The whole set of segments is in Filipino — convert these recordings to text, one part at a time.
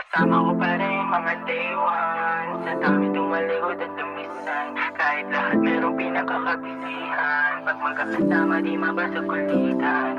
Kasama ko pa rin mga day one. Sa dami tumalikod at lumisan. Kahit lahat merong pinakakabisihan. Pag magkakasama di mabasa kulitan.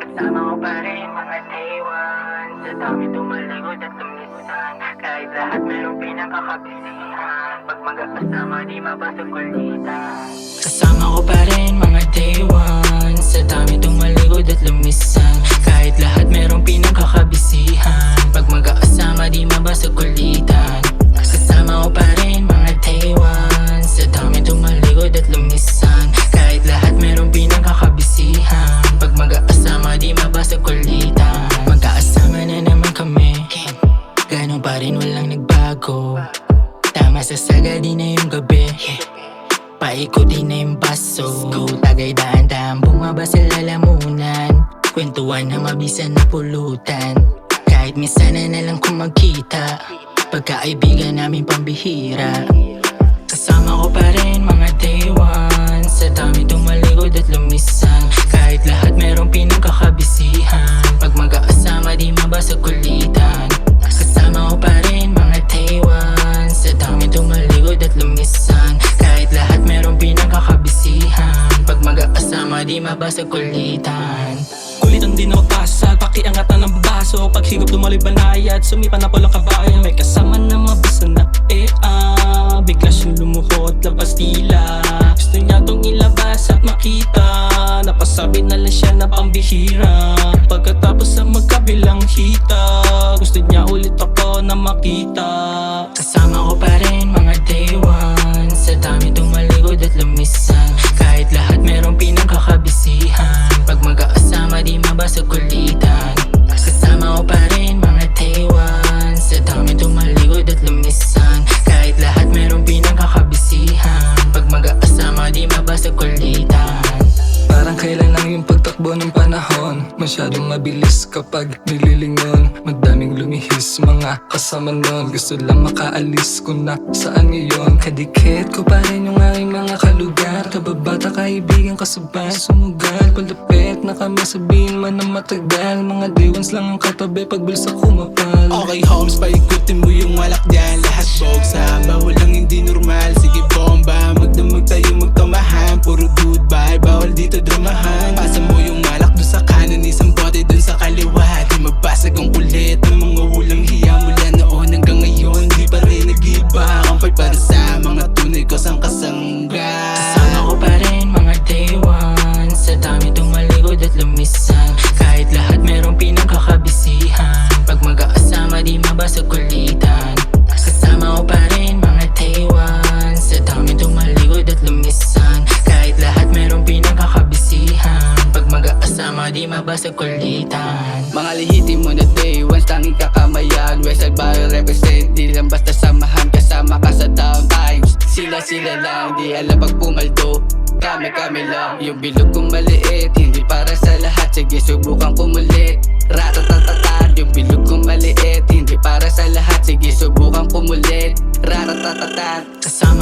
Kasama ko pa rin mga day one. Sa dami tumalikod at lumisan. Kahit lahat merong pinakakabisihan. Pag magkakasama di mabasa kulitan. Kasama ko pa rin mga day one. Sa dami tumalikod at lumisan. Kahit lahat merong pinakakabisihan. Pag magkakasama di mabasa kulitan. Kasama ko pa rin mga day one. Sa dami tumalikod at lumisan. Kahit lahat merong pinakakabisihan. Pag magkakasama di mabasa kulitan. Magkakasama na naman kami. Ganon pa rin walang nagbago. Tama sa saga di na yung gabi. Paikutin na yung baso. Tagay daan-daan bumaba sa lalamunan. Kwentuhan na mabisan na pulutan. Kahit minsan na lang kung magkita. Pagkaibigan namin pambihira. Kasama ko pa rin mga day one. Sa dami tumalikod at lumisan. Kahit lahat merong pinagkakabisihan. Pag magkakasama di mabasa kulitan. Kasama ko pa rin mga day one. Sa dami tumalikod at lumisan. Kahit lahat merong pinagkakabisihan. Pag magkakasama di mabasa kulitan. Kulitan din ako pasag, pakiangatan ng baso. Paghigop lumalibanayad, sumipan na pulang kabayan. May kasama na mabasa na bigla siyang lumuhot, labas tila. Gusto niya tong ilabas at makita. Napasabi na lang siya na pambihira. Pagkatapos sa magkabilang hita, gusto niya ulit ako na makita. Kasama ko pa rin mga day one. Sa dami tumalikod at lumisan. Kahit lahat merong pinagkakabisihan. Pag magkakasama di mabasa kulitan. Kasama ko pa rin mga day one. Sa dami tumalikod at lumisan. Kahit lahat merong pinagkakabisihan. Pag magkakasama di mabasa kulitan. Parang kailan lang yung pagtakbo ng panahon. Masyadong mabilis kapag nililingon. Madaming lumihis mga kasama nun. Gusto lang makaalis kung na saan ngayon. Kadikit ko pa rin yung aking mga kalugar. Kababata kaibigan kasabay sumugal. Palapit na kami sabihin man na matagal. Mga day ones lang ang katabi pag bulsa kumapal. Okay Holmes, paikutin mo yung walak dyan. Lahat bog sa walang hindi normal. Sige bomba, magdamag tayo magtamahan. Puro goodbye, bawal dito dramahan. Pasa mo yung malak doon sa kanan, isang bote doon sa kaliwa. Di mabasag ang kulit ng mga walang hiya. Mula noon hanggang ngayon, di pa rin nag-iba. Kampay para sa mga tunay ko sang kasangga. Kasama ko pa rin mga day one. Sa dami tumalikod at lumisan. Kahit lahat merong pinagkakabisihan. Pag magkakasama di mabasa kulitan. Kasama ko pa rin mga day one. Sa dami tumalikod at lumisan. Kahit lahat merong pinagkakabisihan. Pag magkakasama di mabasa kulitan. Mga lihiti mo na day ones, tanging kakamayan. Westside Bio represent, di lang basta samahan. Kasama ka sa down times. Sila lang, di alam pag pumaldo. Kami lang, yung bilog kong maliit. Hindi para sa lahat, sige subukan kumulit. Ratatatatan, yung bilog kong maliit. Hindi para sa lahat, sige subukan kumulit. Ratatatatan. Kasama